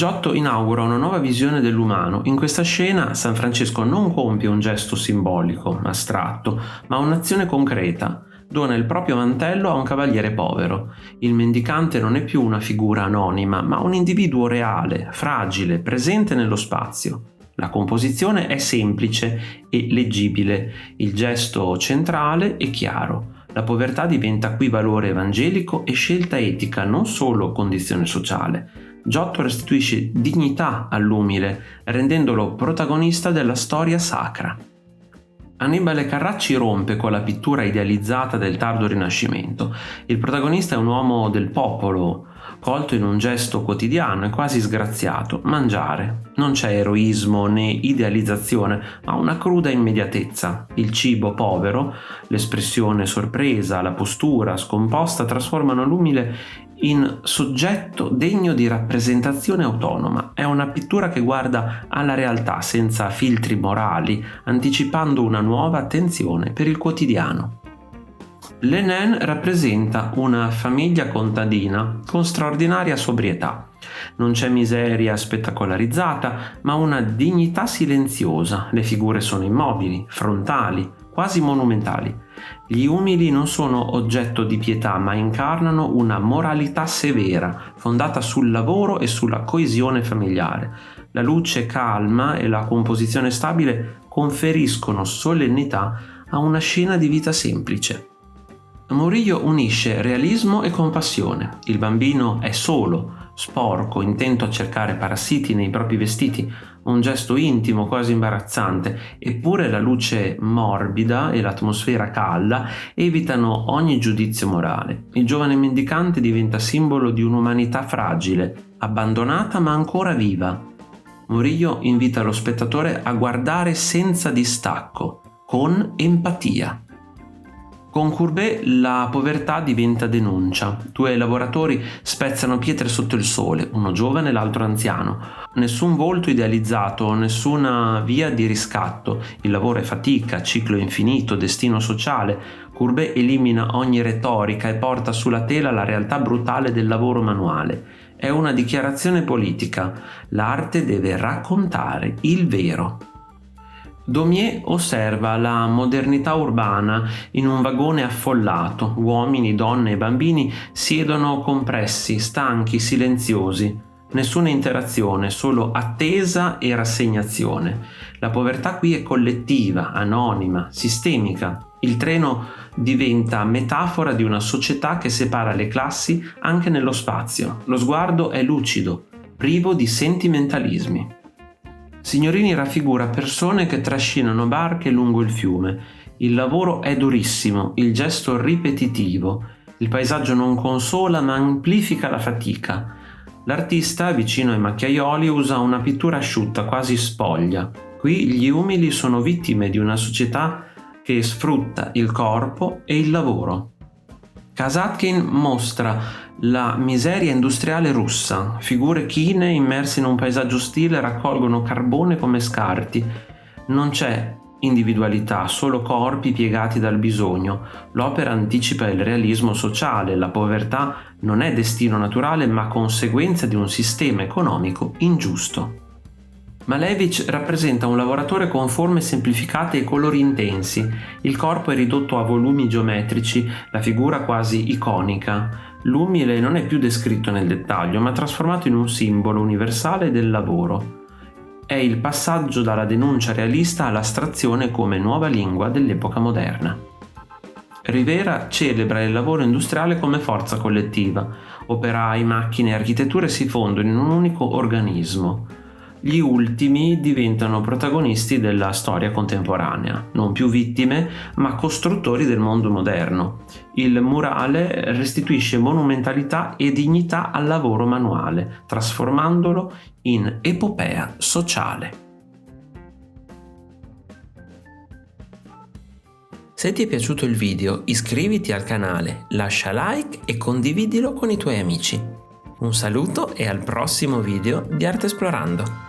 Giotto inaugura una nuova visione dell'umano. In questa scena San Francesco non compie un gesto simbolico, astratto, ma un'azione concreta. Dona il proprio mantello a un cavaliere povero. Il mendicante non è più una figura anonima, ma un individuo reale, fragile, presente nello spazio. La composizione è semplice e leggibile, il gesto centrale e chiaro. La povertà diventa qui valore evangelico e scelta etica, non solo condizione sociale. Giotto restituisce dignità all'umile, rendendolo protagonista della storia sacra. Annibale Carracci rompe con la pittura idealizzata del tardo Rinascimento. Il protagonista è un uomo del popolo, colto in un gesto quotidiano e quasi sgraziato: mangiare. Non c'è eroismo né idealizzazione, ma una cruda immediatezza. Il cibo povero, l'espressione sorpresa, la postura scomposta trasformano l'umile in soggetto degno di rappresentazione autonoma. È una pittura che guarda alla realtà senza filtri morali, anticipando una nuova attenzione per il quotidiano. L'Hénin rappresenta una famiglia contadina con straordinaria sobrietà. Non c'è miseria spettacolarizzata, ma una dignità silenziosa. Le figure sono immobili, frontali, quasi monumentali. Gli umili non sono oggetto di pietà, ma incarnano una moralità severa, fondata sul lavoro e sulla coesione familiare. La luce calma e la composizione stabile conferiscono solennità a una scena di vita semplice. Murillo unisce realismo e compassione. Il bambino è solo, sporco, intento a cercare parassiti nei propri vestiti, un gesto intimo, quasi imbarazzante, eppure la luce morbida e l'atmosfera calda evitano ogni giudizio morale. Il giovane mendicante diventa simbolo di un'umanità fragile, abbandonata ma ancora viva. Murillo invita lo spettatore a guardare senza distacco, con empatia. Con Courbet la povertà diventa denuncia. Due lavoratori spezzano pietre sotto il sole, uno giovane e l'altro anziano. Nessun volto idealizzato, nessuna via di riscatto. Il lavoro è fatica, ciclo infinito, destino sociale. Courbet elimina ogni retorica e porta sulla tela la realtà brutale del lavoro manuale. È una dichiarazione politica. L'arte deve raccontare il vero. Daumier osserva la modernità urbana in un vagone affollato. Uomini, donne e bambini siedono compressi, stanchi, silenziosi. Nessuna interazione, solo attesa e rassegnazione. La povertà qui è collettiva, anonima, sistemica. Il treno diventa metafora di una società che separa le classi anche nello spazio. Lo sguardo è lucido, privo di sentimentalismi. Signorini raffigura persone che trascinano barche lungo il fiume. Il lavoro è durissimo, il gesto ripetitivo. Il paesaggio non consola ma amplifica la fatica. L'artista, vicino ai macchiaioli, usa una pittura asciutta, quasi spoglia. Qui gli umili sono vittime di una società che sfrutta il corpo e il lavoro. Kasatkin mostra la miseria industriale russa. Figure chine immerse in un paesaggio ostile raccolgono carbone come scarti. Non c'è individualità, solo corpi piegati dal bisogno. L'opera anticipa il realismo sociale. La povertà non è destino naturale, ma conseguenza di un sistema economico ingiusto. Malevich rappresenta un lavoratore con forme semplificate e colori intensi. Il corpo è ridotto a volumi geometrici, la figura quasi iconica. L'umile non è più descritto nel dettaglio, ma trasformato in un simbolo universale del lavoro. È il passaggio dalla denuncia realista all'astrazione come nuova lingua dell'epoca moderna. Rivera celebra il lavoro industriale come forza collettiva. Operai, macchine e architetture si fondono in un unico organismo. Gli ultimi diventano protagonisti della storia contemporanea, non più vittime, ma costruttori del mondo moderno. Il murale restituisce monumentalità e dignità al lavoro manuale, trasformandolo in epopea sociale. Se ti è piaciuto il video, iscriviti al canale, lascia like e condividilo con i tuoi amici. Un saluto e al prossimo video di Arte Esplorando.